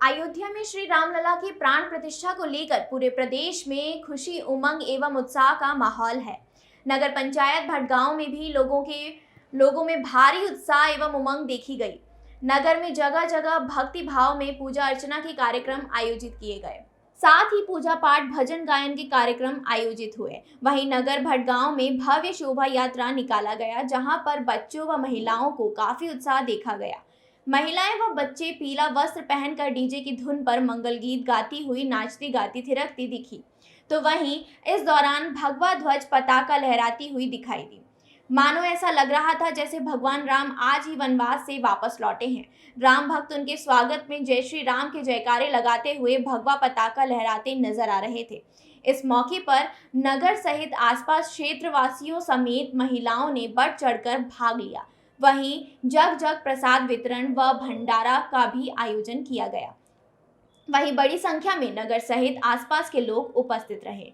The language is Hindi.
अयोध्या में श्री रामलला की प्राण प्रतिष्ठा को लेकर पूरे प्रदेश में खुशी, उमंग एवं उत्साह का माहौल है। नगर पंचायत भटगांव में भी लोगों में भारी उत्साह एवं उमंग देखी गई। नगर में जगह जगह भक्ति भाव में पूजा अर्चना के कार्यक्रम आयोजित किए गए। साथ ही पूजा पाठ, भजन गायन के कार्यक्रम आयोजित हुए। वहीं नगर भटगांव में भव्य शोभा यात्रा निकाला गया, जहां पर बच्चों व महिलाओं को काफी उत्साह देखा गया। महिलाएं व बच्चे पीला वस्त्र पहनकर डीजे की धुन पर मंगल गीत गाती हुई नाचती गाती थिरकती दिखी। तो वहीं इस दौरान भगवा ध्वज पताका लहराती हुई दिखाई दी। मानो ऐसा लग रहा था जैसे भगवान राम आज ही वनवास से वापस लौटे हैं। राम भक्त उनके स्वागत में जय श्री राम के जयकारे लगाते हुए भगवा पताका लहराते नजर आ रहे थे। इस मौके पर नगर सहित आसपास क्षेत्रवासियों समेत महिलाओं ने बढ़ चढ़कर भाग लिया। वहीं जग जग प्रसाद वितरण व भंडारा का भी आयोजन किया गया। वहीं बड़ी संख्या में नगर सहित आसपास के लोग उपस्थित रहे।